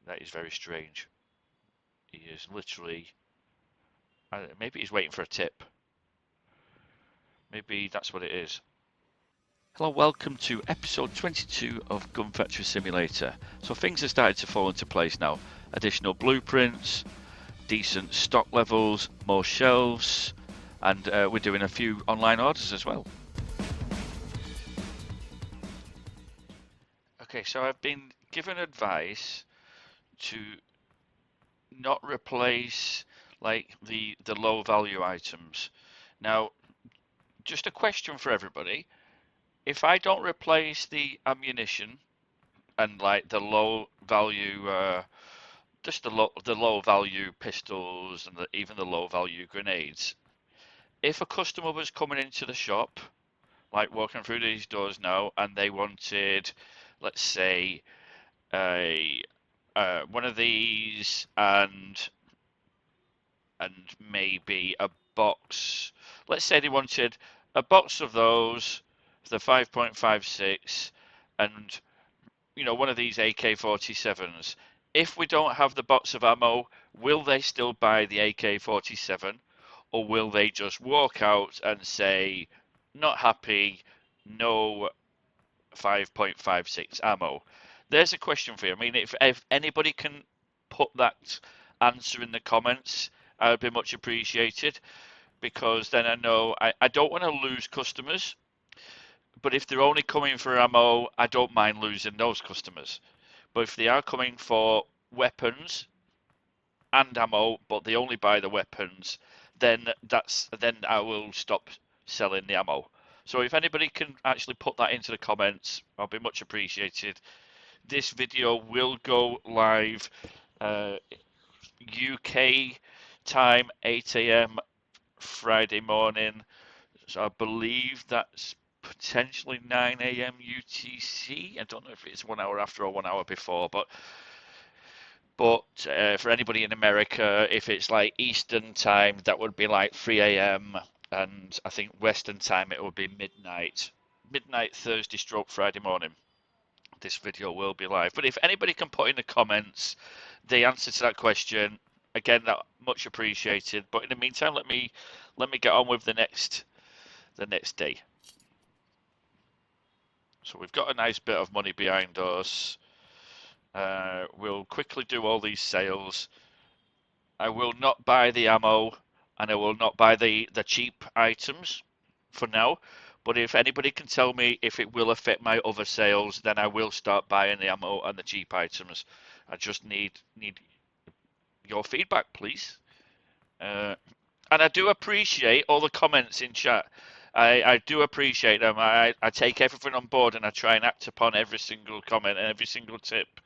That is very strange. He is literally... maybe he's waiting for a tip. Maybe that's what it is. Hello, welcome to episode 22 of Gun Factory Simulator. So things have started to fall into place now. Additional blueprints, decent stock levels, more shelves, and we're doing a few online orders as well. Okay, so I've been given advice to not replace like the low value items. Now, just a question for everybody. If I don't replace the ammunition and like the low value just the low value pistols and even the low value grenades, if a customer was coming into the shop, like walking through these doors now, and they wanted, let's say, a one of these and maybe a box. Let's say they wanted a box of those, the 5.56, and one of these AK-47s. If we don't have the box of ammo, will they still buy the AK-47, or will they just walk out and say, not happy, no 5.56 ammo? There's a question for you. I mean, if anybody can put that answer in the comments, I would be much appreciated, because then I know I don't want to lose customers, but if they're only coming for ammo, I don't mind losing those customers. But if they are coming for weapons and ammo, but they only buy the weapons, then I will stop selling the ammo. So if anybody can actually put that into the comments, I'll be much appreciated. This video will go live UK time 8 a.m. Friday morning. So I believe that's potentially 9 a.m. UTC. I don't know if it's 1 hour after or 1 hour before, but for anybody in America, if it's like Eastern time, that would be like 3 a.m. and I think Western time it would be midnight Thursday stroke Friday morning. This video will be live. But if anybody can put in the comments the answer to that question, again, that much appreciated. But in the meantime, let me get on with the next day. So we've got a nice bit of money behind us. We'll quickly do all these sales. I will not buy the ammo, and I will not buy the cheap items for now. But if anybody can tell me if it will affect my other sales, then I will start buying the ammo and the cheap items. I just need your feedback, please. And I do appreciate all the comments in chat. I do appreciate them. I take everything on board and I try and act upon every single comment and every single tip.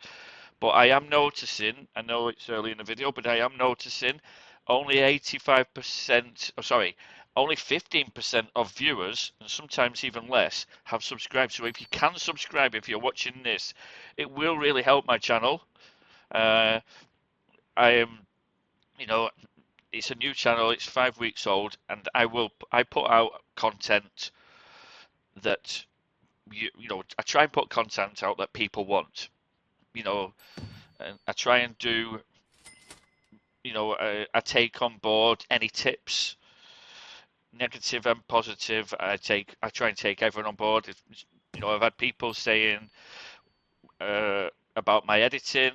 But I am noticing, I know it's early in the video, but I am noticing only 85%, only 15% of viewers, and sometimes even less, have subscribed. So if you can subscribe, if you're watching this, it will really help my channel. I am, it's a new channel, it's 5 weeks old, and I put out content that, I try and put content out that people want. And I try and do, I take on board any tips, negative and positive. I try and take everyone on board. I've had people saying about my editing,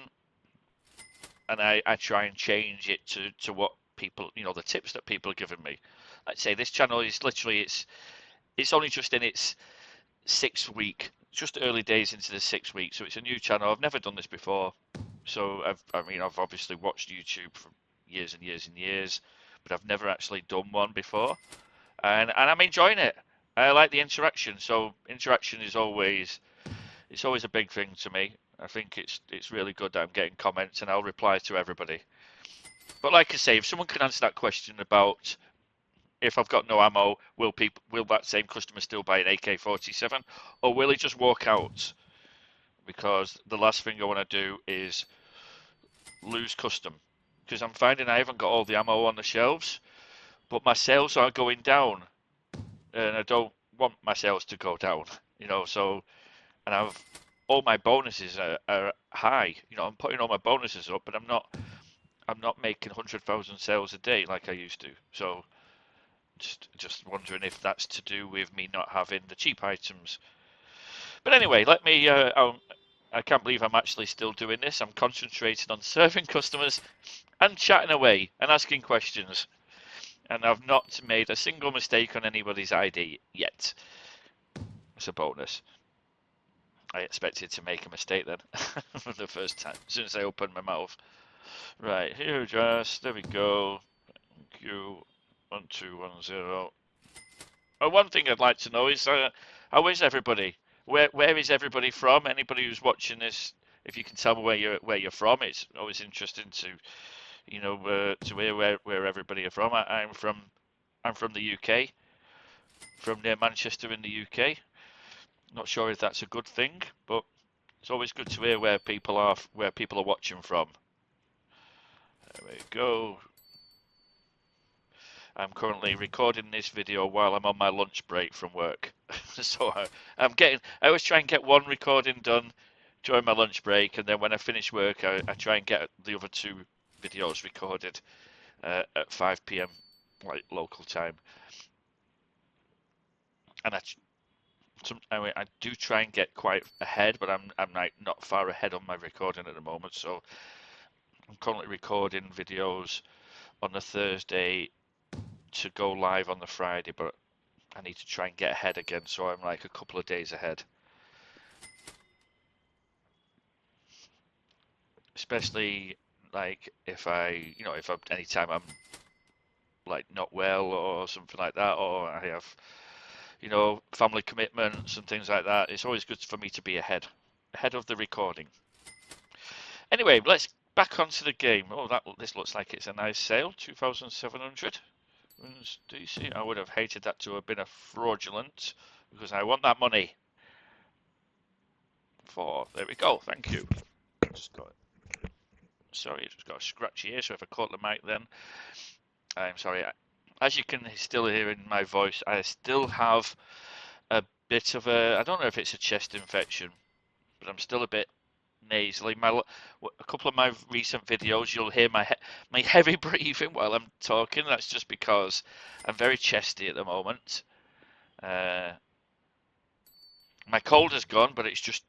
and I try and change it to what people, the tips that people are giving me. I'd say this channel is literally, it's only just in its 6th week, just early days into the 6th week, so it's a new channel. I've never done this before, so I've obviously watched YouTube for years and years and years, but I've never actually done one before, and I'm enjoying it. I like the interaction, so interaction is always a big thing to me. I think it's really good that I'm getting comments, and I'll reply to everybody. But like I say, if someone can answer that question about if I've got no ammo, will that same customer still buy an AK-47, or will he just walk out? Because the last thing I want to do is lose custom, because I'm finding I haven't got all the ammo on the shelves, but my sales are going down, and I don't want my sales to go down, so, and I've all my bonuses are high. You know, I'm putting all my bonuses up, but I'm not making 100,000 sales a day like I used to. So just wondering if that's to do with me not having the cheap items. But anyway, let me. I can't believe I'm actually still doing this. I'm concentrating on serving customers and chatting away and asking questions. And I've not made a single mistake on anybody's ID yet. It's a bonus. I expected to make a mistake then for the first time, as soon as I opened my mouth. Right, here address, there we go. Q1210. Oh, one thing I'd like to know is how is everybody? Where is everybody from? Anybody who's watching this, if you can tell me where you're from, it's always interesting to to hear where everybody are from. I'm from the UK, from near Manchester in the UK. Not sure if that's a good thing, but it's always good to hear where people are watching from. There we go. I'm currently recording this video while I'm on my lunch break from work. So I always try and get one recording done during my lunch break, and then when I finish work, I try and get the other two videos recorded at 5 p.m. like local time. And I do try and get quite ahead, but I'm like not far ahead on my recording at the moment. So I'm currently recording videos on the Thursday to go live on the Friday, but I need to try and get ahead again, so I'm like a couple of days ahead. Especially like if anytime I'm like not well or something like that, or I have family commitments and things like that, it's always good for me to be ahead of the recording. Anyway, let's back onto the game. Oh, this looks like it's a nice sale, 2,700. DC. I would have hated that to have been a fraudulent, because I want that money. There we go. Thank you. Sorry, just got a scratchy ear, so if I caught the mic then, I'm sorry. As you can still hear in my voice, I still have a bit of I don't know if it's a chest infection, but I'm still a bit nasally. A couple of my recent videos, you'll hear my heavy breathing while I'm talking. That's just because I'm very chesty at the moment. My cold is gone, but it's just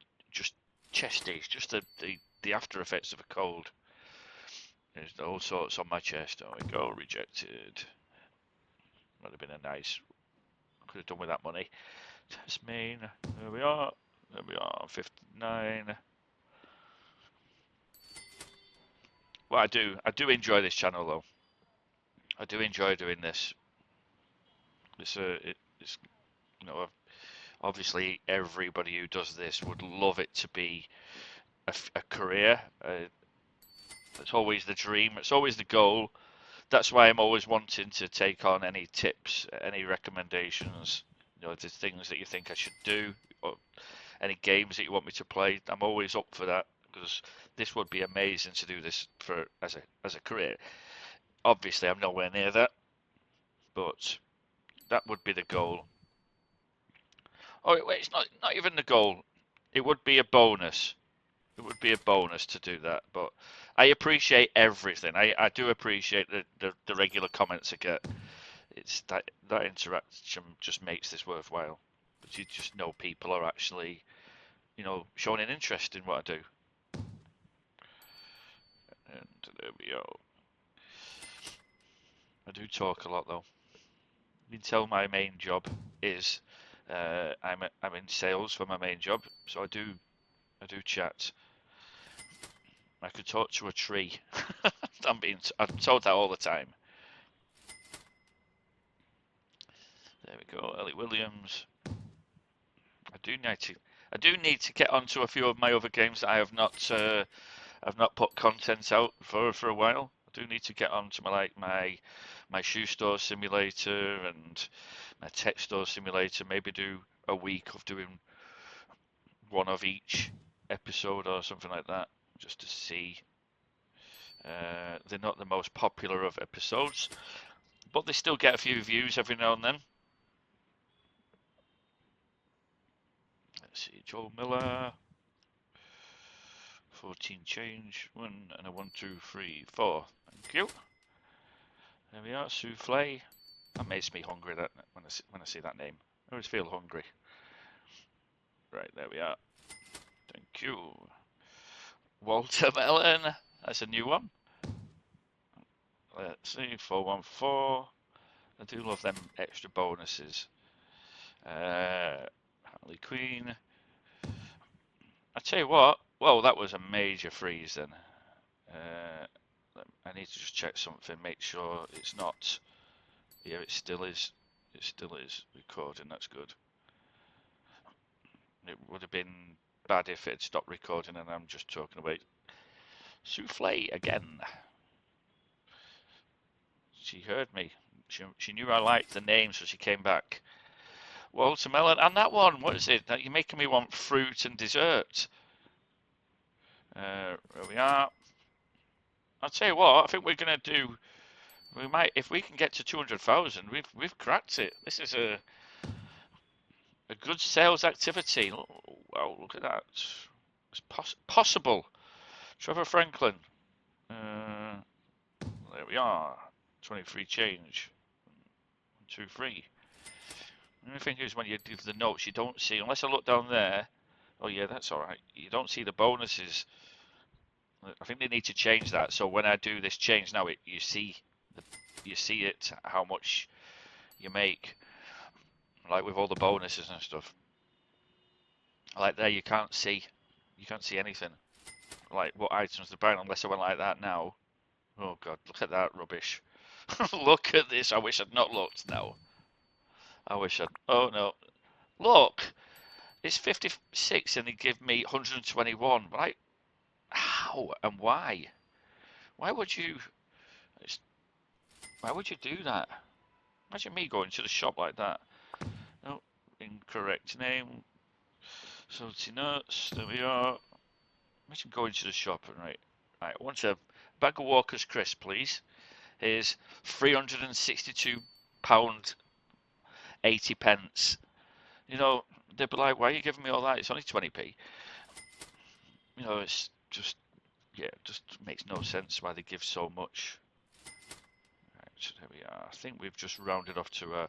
chesty. It's just the after effects of a cold. There's all sorts on my chest. There we go. Rejected. Might have been a nice. Could have done with that money. Test main. There we are. 59. Well, I do enjoy this channel though. I do enjoy doing this. It's obviously everybody who does this would love it to be a career. It's always the dream. It's always the goal. That's why I'm always wanting to take on any tips, any recommendations. The things that you think I should do, or any games that you want me to play. I'm always up for that, because this would be amazing to do this as a career. Obviously, I'm nowhere near that, but that would be the goal. Oh wait, it's not even the goal. It would be a bonus. It would be a bonus to do that, but I appreciate everything. I do appreciate the regular comments I get. It's that interaction just makes this worthwhile. But you just know people are actually, showing an interest in what I do. And there we go. I do talk a lot though. You can tell my main job is I'm in sales for my main job, so I do chat. I could talk to a tree. I'm told that all the time. There we go, Ellie Williams. I do need to get onto a few of my other games that I have not put content out for a while. I do need to get onto my shoe store simulator and my tech store simulator. Maybe do a week of doing one of each episode or something like that, just to see. They're not the most popular of episodes, but they still get a few views every now and then. Let's see, Joel Miller. 14 change. 1 and a 1, 2, 3, 4. Thank you. There we are. Souffle. That makes me hungry. That when I see that name, I always feel hungry. Right, there we are. Thank you. Watermelon. That's a new one. Let's see. 414. I do love them extra bonuses. Harley Quinn. I tell you what. Well, that was a major freeze then. I need to just check something. Make sure it's not. Yeah, it still is. It still is recording. That's good. It would have been bad if it had stopped recording and I'm just talking about souffle again. She heard me. She knew I liked the name, so she came back. Watermelon, and that one, what is it? You're making me want fruit and dessert. There we are. I'll tell you what, I think we're gonna do. We might, if we can get to 200,000, we've cracked it. This is a good sales activity. Oh, wow, look at that. It's possible. Trevor Franklin. There we are. 23 change. 1, 2, 3. The only thing is when you do the notes, you don't see, unless I look down there. Oh yeah, that's alright. You don't see the bonuses. I think they need to change that. So when I do this change now, you see it, how much you make. Like with all the bonuses and stuff. Like there, you can't see anything. Like what items they're buying unless I went like that now. Oh god, look at that rubbish. Look at this. I wish I'd not looked now. I wish I'd. Oh no. Look! It's 56 and they give me 121. Right? How and why? Why would you do that? Imagine me going to the shop like that. No, incorrect name. Salty nuts. There we are. Imagine going to the shop and right. I want a bag of Walker's crisp, please. Here's £362 80 pence. You know, they'd be like, why are you giving me all that? It's only 20p. You know, it's just, yeah, it just makes no sense why they give so much. Right, so there we are. I think we've just rounded off to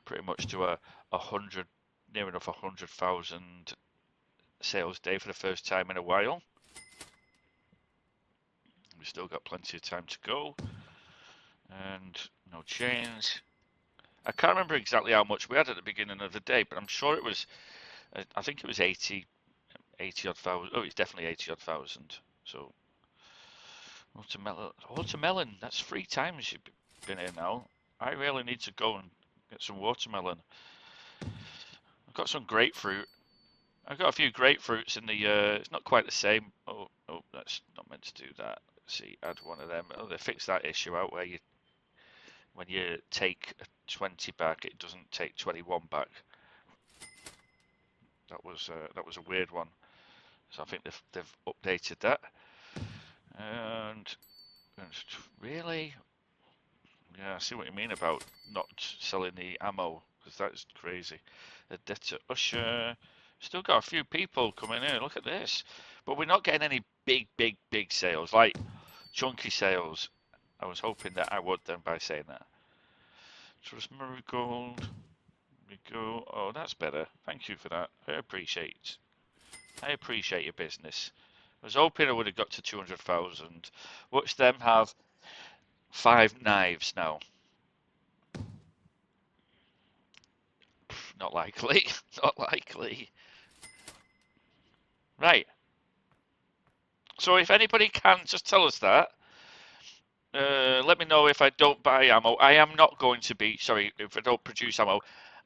pretty much to a 100, near enough 100,000 sales day for the first time in a while. We've still got plenty of time to go. And no change. I can't remember exactly how much we had at the beginning of the day, but I'm sure it was, I think it was 80 odd thousand. Oh, it's definitely 80 odd thousand. So, watermelon, that's 3 times you've been here now. I really need to go and get some watermelon. I've got some grapefruit. I've got a few grapefruits in the, it's not quite the same. Oh, that's not meant to do that. Let's see, add one of them. Oh, they fixed that issue out where when you take 20 back, it doesn't take 21 back. That was a weird one. So I think they've updated that. And really, yeah, I see what you mean about not selling the ammo, because that's crazy. The Debtor Usher. Still got a few people coming in. Look at this. But we're not getting any big sales, like chunky sales. I was hoping that I would then by saying that. Trust Marigold. We go. Oh, that's better. Thank you for that. I appreciate your business. I was hoping I would have got to 200,000. Watch them have 5 knives now. Not likely. Not likely. Right. So if anybody can, just tell us that. Let me know if I don't buy ammo. I am not going to be, sorry, if I don't produce ammo.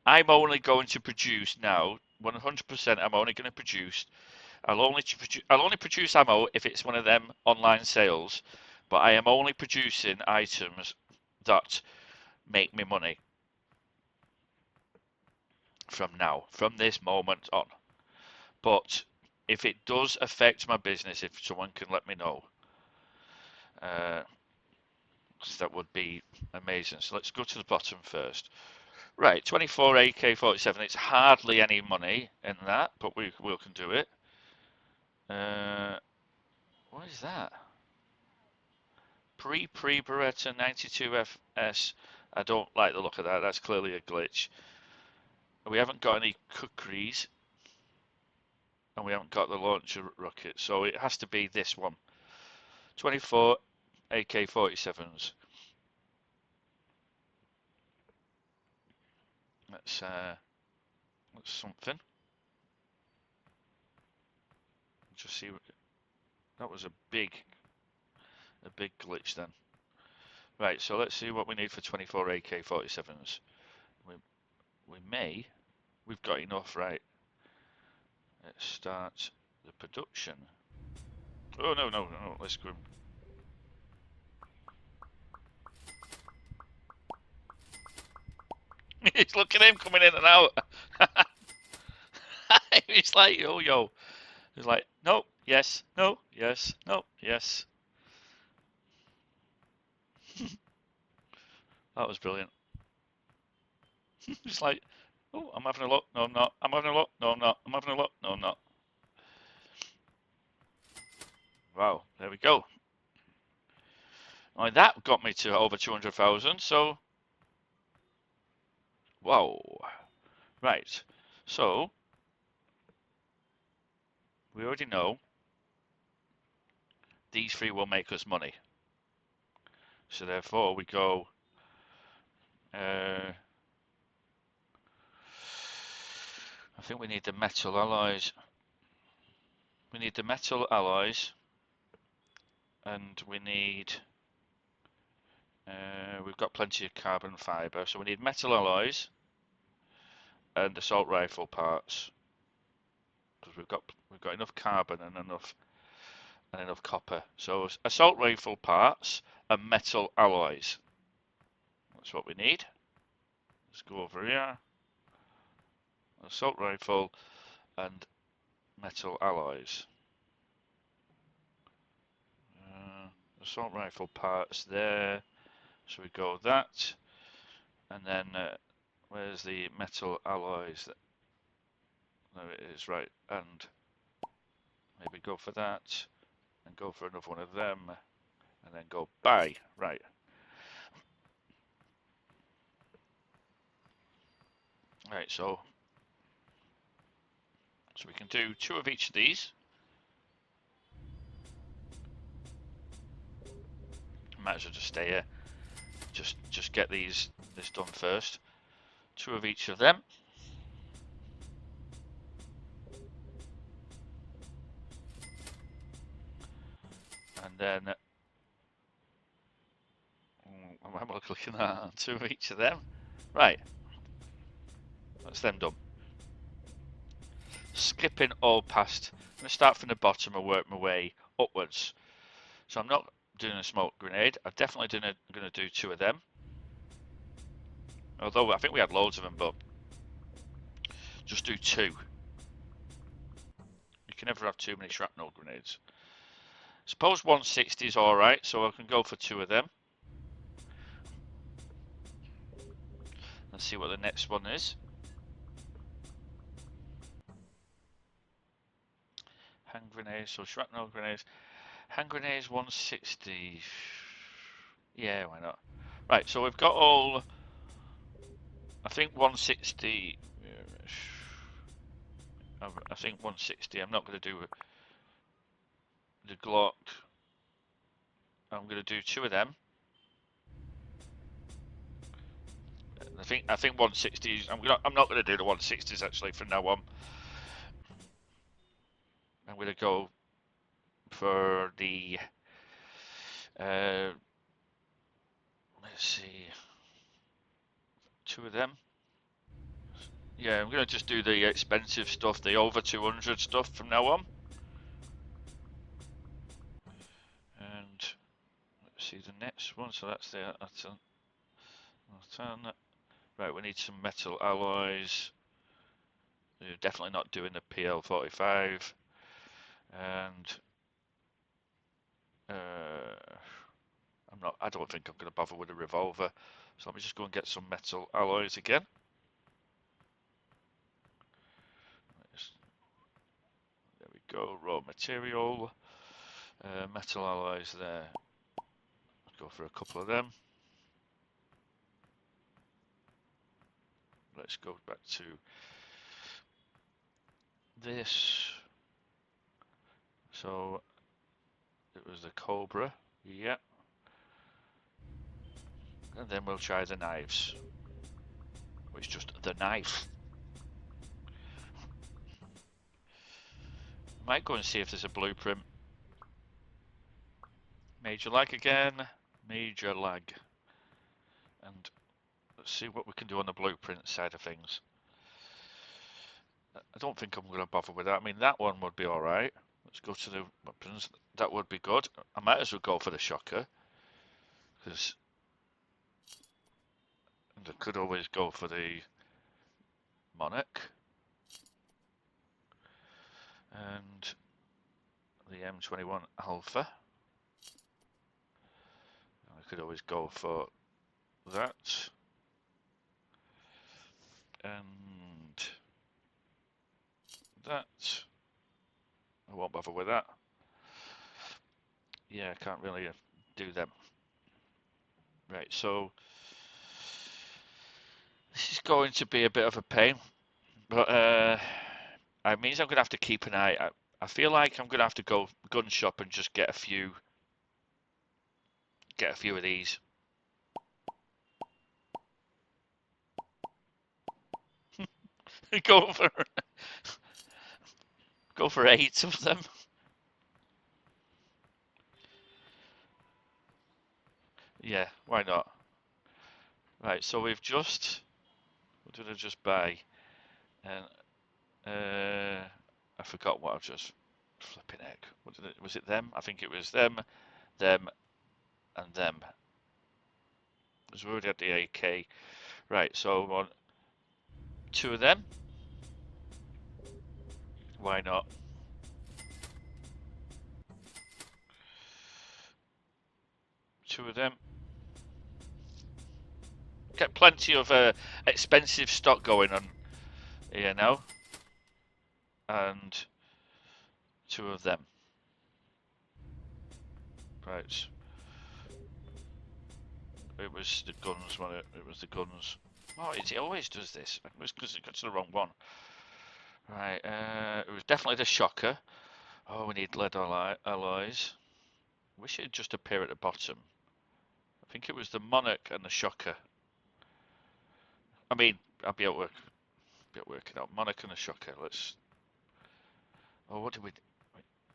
I'm only going to produce now, 100% I'm only going to produce. I'll only produce ammo if it's one of them online sales, but I am only producing items that make me money from this moment on. But if it does affect my business, if someone can let me know, that would be amazing. So let's go to the bottom first. Right, 24 AK-47. It's hardly any money in that, but we can do it. What is that? Pre-Beretta 92FS. I don't like the look of that. That's clearly a glitch. We haven't got any kukris, and we haven't got the launcher rocket, so it has to be this one. 24 AK-47s. That's something. Just see. That was a big glitch then. Right, so let's see what we need for 24 AK-47s. We've got enough, right? Let's start the production. Oh, no, let's go. Look at him coming in and out. He's like, yo. He's like, no, yes, no, yes, no, yes. That was brilliant. He's like, oh, I'm having a look. No, I'm not. I'm having a look. No, I'm not. I'm having a look. No, I'm not. Wow, there we go. That got me to over 200,000, so... Whoa. Right, so... We already know these three will make us money. So therefore we go... I think we need the metal alloys. We need the metal alloys. And we need... we've got plenty of carbon fibre, so we need metal alloys and assault rifle parts, because we've got enough carbon and enough copper. So assault rifle parts and metal alloys. That's what we need. Let's go over here. Assault rifle and metal alloys. Assault rifle parts there. So we go that, and then where's the metal alloys? There it is, right. And maybe go for that, and go for another one of them, and then go buy. Right. Right. So we can do 2 of each of these. Might as well just stay here. Just get this done first. 2 of each of them. And then I'm looking at 2 of each of them. Right. That's them done. Skipping all past. I'm going to start from the bottom and work my way upwards. So I'm not doing a smoke grenade. I'm definitely going to do 2 of them. Although I think we had loads of them, but just do 2. You can never have too many shrapnel grenades. Suppose 160 is alright, so I can go for 2 of them. Let's see what the next one is. Hand grenades, so shrapnel grenades. Hand grenades 160. Yeah, why not? Right, so we've got all... I think 160... I think 160. I'm not going to do the Glock. I'm going to do 2 of them. I think 160s. I'm not going to do the 160s actually from now on. I'm going to go for the let's see, 2 of them. Yeah, I'm going to just do the expensive stuff, the over 200 stuff from now on. And let's see the next one. So that's the right. We need some metal alloys. We're definitely not doing the PL45. And I don't think I'm going to bother with a revolver. So let me just go and get some metal alloys again. There we go, raw material. Metal alloys there. Let's go for a couple of them. Let's go back to this. So it was the Cobra, yeah. And then we'll try the knives. It's just the knife. Might go and see if there's a blueprint. Major lag again. Major lag. And let's see what we can do on the blueprint side of things. I don't think I'm going to bother with that. I mean, that one would be alright. Let's go to the weapons. That would be good. I might as well go for the shocker. Because I could always go for the Monarch. And the M21 Alpha. I could always go for that. And that. I won't bother with that. Yeah, I can't really do them. Right, so this is going to be a bit of a pain, but it means I'm going to have to keep an eye. I feel like I'm going to have to go gun shop and just get a few of these. go for 8 of them. Yeah, why not? Right, so we've just, what did I just buy? And I forgot what I've just flipping heck. What did it? Was it them? I think it was them, and them. Because we already had the AK. Right, so we want 2 of them. Why not? Two of them. Get plenty of expensive stock going on here now. And 2 of them. Right. It was the guns, wasn't it? It was the guns. Oh, it always does this. It was because it got to the wrong one. Right, it was definitely the shocker. Oh, we need lead alloys. Wish it'd just appear at the bottom. I think it was the Monarch and the shocker. I mean, I'll be able to work it out. Monarch and the shocker. Let's. Oh, what do we?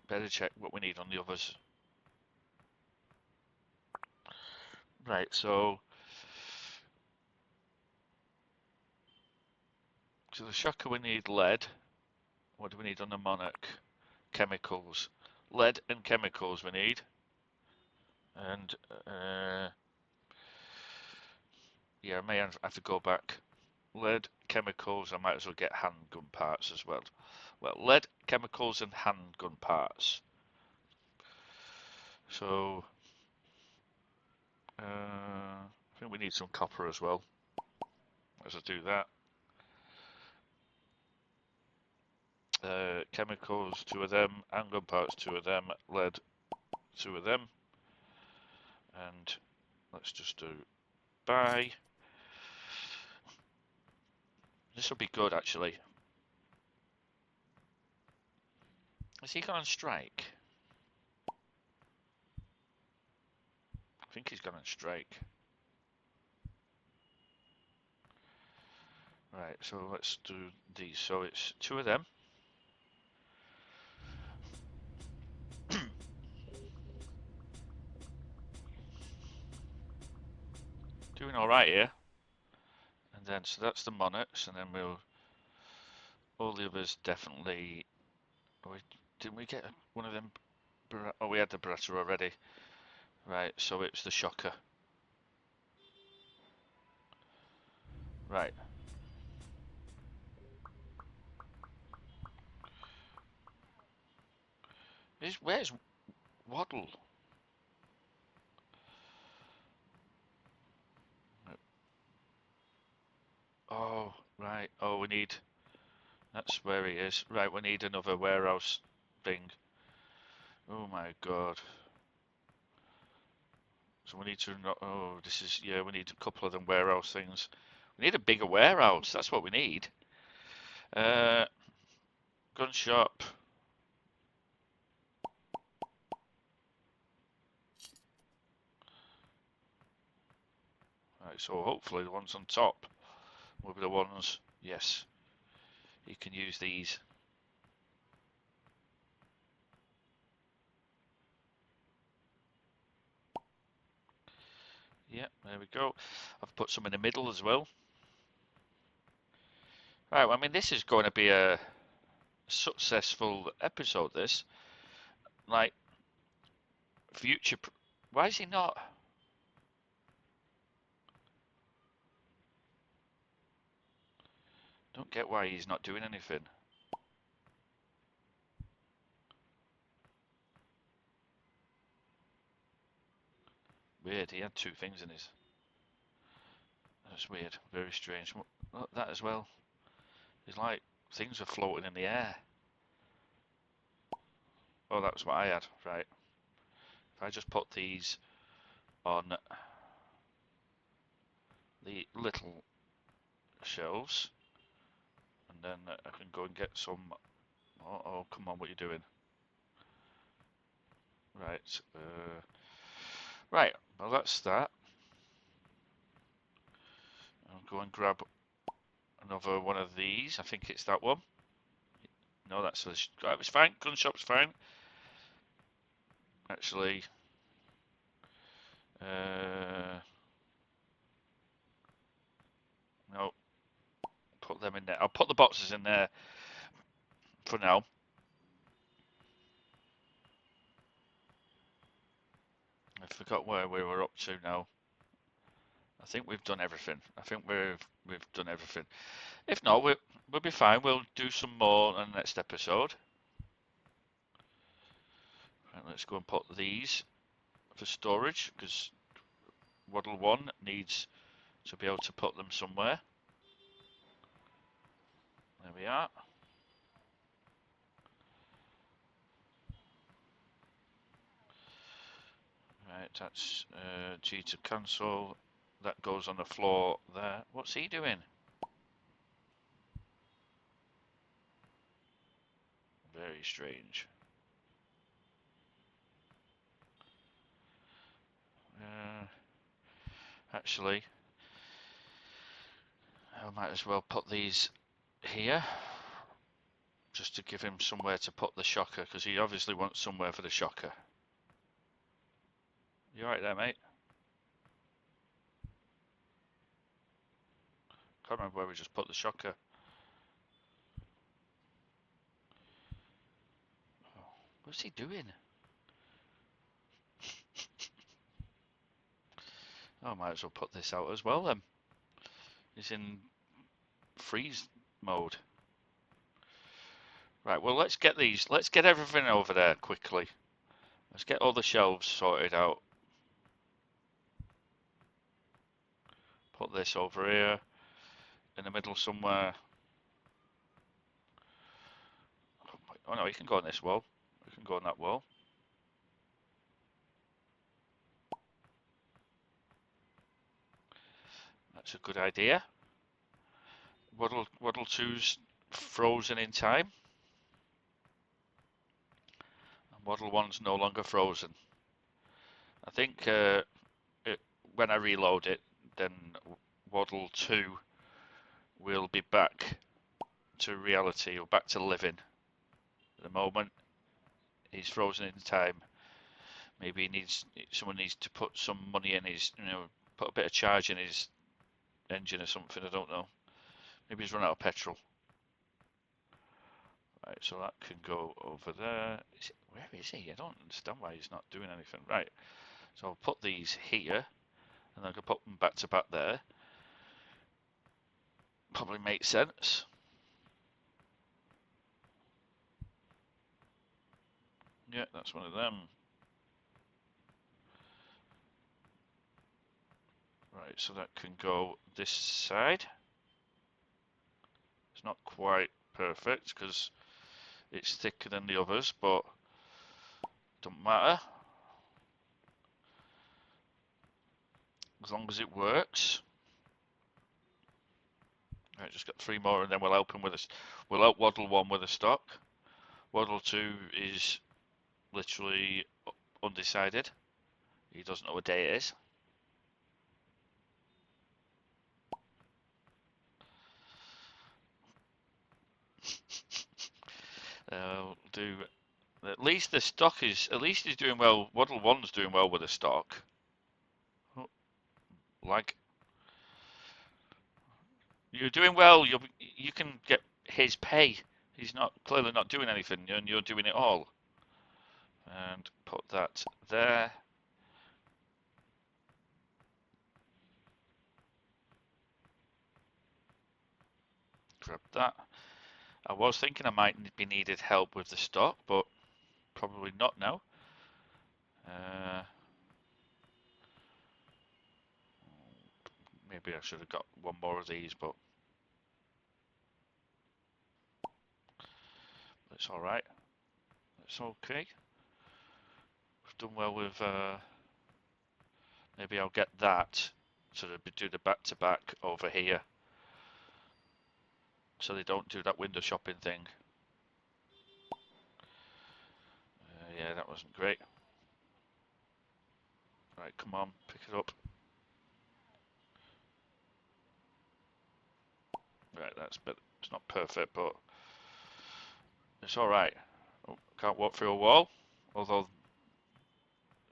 Better check what we need on the others. Right, so the shocker we need lead. What do we need on the Monarch? Chemicals. Lead and chemicals we need. And yeah, I may have to go back. Lead, chemicals, I might as well get handgun parts as well. Well, lead, chemicals and handgun parts. So I think we need some copper as well. As I do that. Chemicals, 2 of them. Handgun parts, 2 of them. Lead, 2 of them. And let's just do buy. This will be good actually. Has he gone on strike? I think he's gone on strike. Right, so let's do these. So it's 2 of them. Doing alright here. And then, so that's the Monarchs, and then all the others definitely, didn't we get one of them? Oh, we had the Beretta already. Right, so it's the shocker. Right. Where's Waddle? Oh, right. Oh, we need, that's where he is. Right, we need another warehouse thing. Oh my god. So we need to not. Oh, this is, yeah, we need a couple of them warehouse things. We need a bigger warehouse. That's what we need. Uh, gun shop. Right, so hopefully the ones on top will be the ones. Yes, you can use these. Yeah, there we go. I've put some in the middle as well. Right, well, I mean, this is going to be a successful episode, this. Like, future. Why is he not? Don't get why he's not doing anything. Weird, he had two things in his. That's weird, very strange. Look, that as well. It's like things were floating in the air. Oh, that was what I had, right. If I just put these on the little shelves, and then I can go and get some. Oh, come on, what are you doing? Right, right, well, that's that. I'll go and grab another one of these. I think it's that one. No, that's that was fine. Gun shop's fine. Actually, no, put them in there. I'll put the boxes in there for now. I forgot where we were up to now. I think we've done everything. I think we've done everything. If not, we'll be fine. We'll do some more on the next episode. Right, let's go and put these for storage, because Waddle 1 needs to be able to put them somewhere. There we are. Right, that's G to cancel. That goes on the floor there. What's he doing? Very strange. Actually, I might as well put these here, just to give him somewhere to put the shocker, because he obviously wants somewhere for the shocker. You alright there, mate? Can't remember where we just put the shocker. Oh, what's he doing? Oh, I might as well put this out as well then. He's in freeze mode. Right, well, let's get everything over there quickly. Let's get all the shelves sorted out. Put this over here in the middle somewhere. Oh no, you can go on this wall. You can go on that wall. That's a good idea. Waddle 2's frozen in time. And Waddle 1's no longer frozen. I think when I reload it, then Waddle 2 will be back to reality, or back to living. At the moment, he's frozen in time. Maybe someone needs to put some money in his, put a bit of charge in his engine or something. I don't know. Maybe he's run out of petrol. Right, so that can go over there. Where is he? I don't understand why he's not doing anything. Right, so I'll put these here, and I can put them back to back there. Probably makes sense. Yeah, that's one of them. Right, so that can go this side. It's not quite perfect because it's thicker than the others, but Don't matter. As long as it works. Right, just got 3 more, and then we'll open with we'll out waddle 1 with a stock. Waddle 2 is literally undecided. He doesn't know what day it is. Do at least the stock is he's doing well. Waddle 1's doing well with the stock. Like you're doing well. You can get his pay. He's not clearly not doing anything, and you're doing it all. And put that there. Grab that. I was thinking I might be needed help with the stock, but probably not now. Maybe I should have got 1 more of these, but it's all right. It's okay. We've done well with. Maybe I'll get that to do the back-to-back over here, so they don't do that window shopping thing. Yeah, that wasn't great. Right, come on, pick it up. Right, that's better. It's not perfect, but it's all right. Oh, can't walk through a wall, although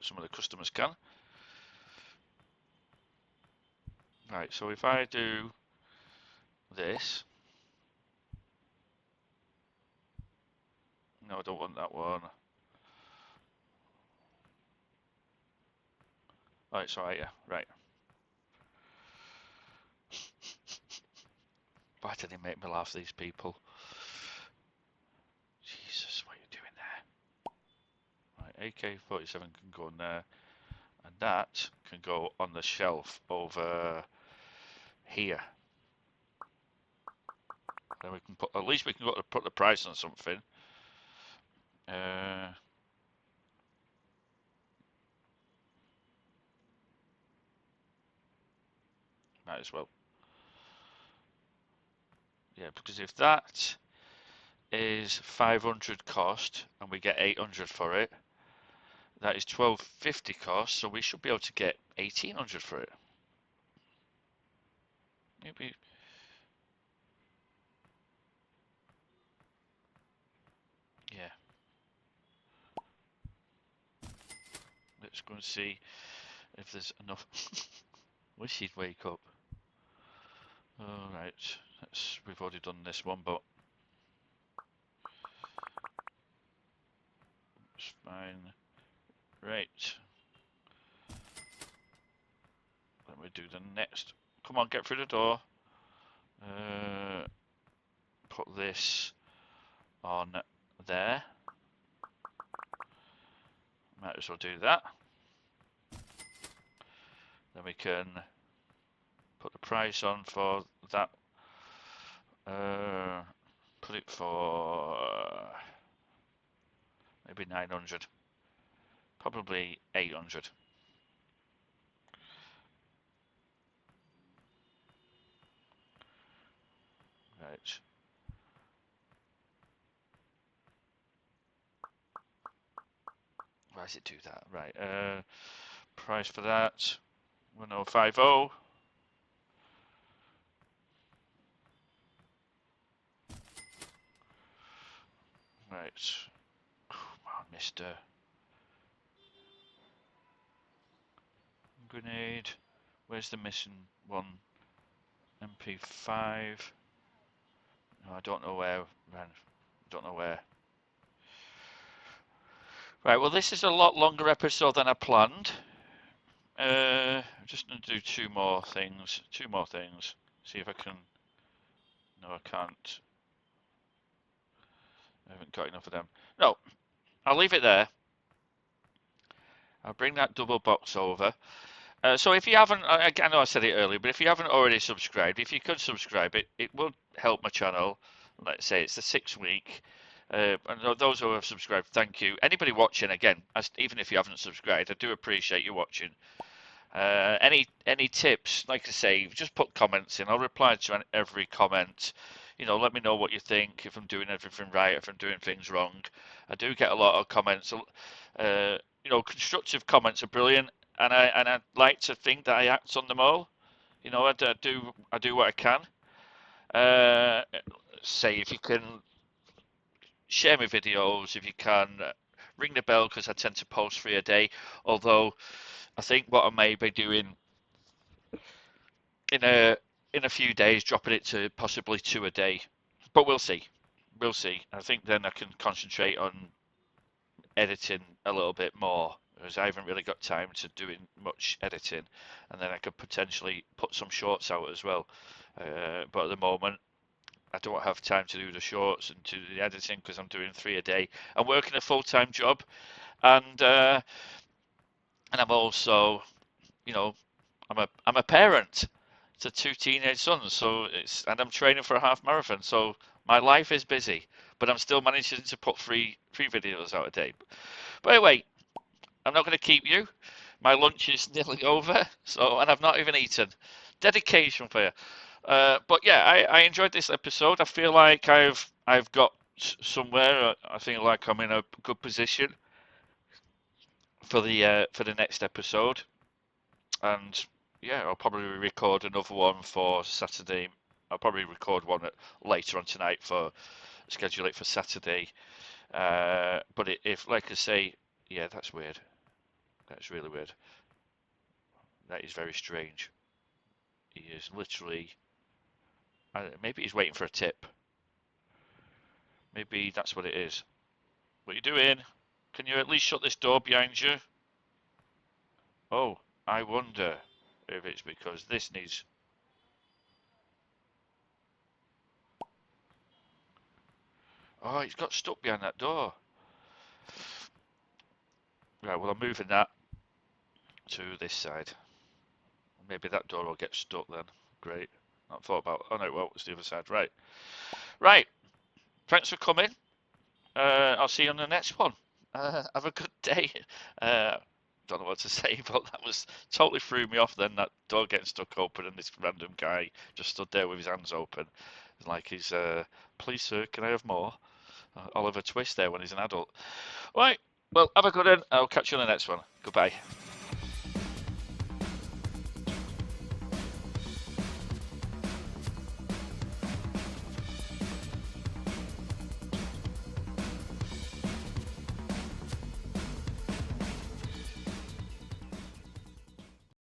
some of the customers can. Right, so if I do this, no, I don't want that one. Oh, it's all right, yeah, right. Why did they make me laugh, these people? Jesus, what are you doing there? Right, AK-47 can go in there, and that can go on the shelf over here. Then we can put, at least we can go to put the price on something. Might as well. Yeah, because if that is 500 cost and we get 800 for it, that is 1250 cost, so we should be able to get 1800 for it. Maybe. Yeah. Let's go and see if there's enough. Wish he'd wake up. Alright, we've already done this one, but it's fine. Right. Let me do the next. Come on, get through the door. Put this on there. Might as well do that. Then we can put the price on for that. Put it for maybe 900. Probably 800. Right. Why does it do that? Right. Price for that 1050. Right. Come on, Mister. Grenade. Where's the missing one? MP5. No, I don't know where. I don't know where. Right, well, this is a lot longer episode than I planned. I'm just going to do 2 more things. 2 more things. See if I can. No, I can't. I haven't got enough of them. No, I'll leave it there. I'll bring that double box over. So if you haven't, I know I said it earlier, but if you haven't already subscribed, if you could subscribe, it will help my channel. Let's say it's the 6th week. And those who have subscribed, thank you. Anybody watching, again, even if you haven't subscribed, I do appreciate you watching. Any tips? Like I say, just put comments in. I'll reply to every comment. Let me know what you think, if I'm doing everything right, if I'm doing things wrong. I do get a lot of comments. Constructive comments are brilliant, and I like to think that I act on them all. I do what I can. Say if you can share my videos, if you can ring the bell, because I tend to post 3 a day. Although I think what I may be doing in a few days, dropping it to possibly 2 a day, but we'll see. We'll see. I think then I can concentrate on editing a little bit more, because I haven't really got time to doing much editing, and then I could potentially put some shorts out as well. But at the moment, I don't have time to do the shorts and to do the editing because I'm doing 3 a day. I'm working a full-time job, and I'm also, I'm a parent to 2 teenage sons, and I'm training for a half marathon, so my life is busy, but I'm still managing to put three videos out a day. But anyway, I'm not going to keep you. My lunch is nearly over, and I've not even eaten. Dedication for you. But yeah, I enjoyed this episode. I feel like I've got somewhere. I feel like I'm in a good position for the next episode, and yeah, I'll probably record another one for Saturday. I'll probably record one later on tonight schedule it for Saturday. But if, like I say, yeah, that's weird. That's really weird. That is very strange. He is literally. Maybe he's waiting for a tip. Maybe that's what it is. What are you doing? Can you at least shut this door behind you? Oh, I wonder if it's because this needs. Oh, he's got stuck behind that door. Right, well, I'm moving that to this side. Maybe that door will get stuck then. Great. Not thought about. Oh no, well, it's the other side. Right. Right. Thanks for coming. I'll see you on the next one. Have a good day. Don't know what to say, but that was totally threw me off then, that door getting stuck open and this random guy just stood there with his hands open. It's like he's, please sir, can I have more? Oliver Twist there when he's an adult. Right, well, have a good one. I'll catch you on the next one. Goodbye.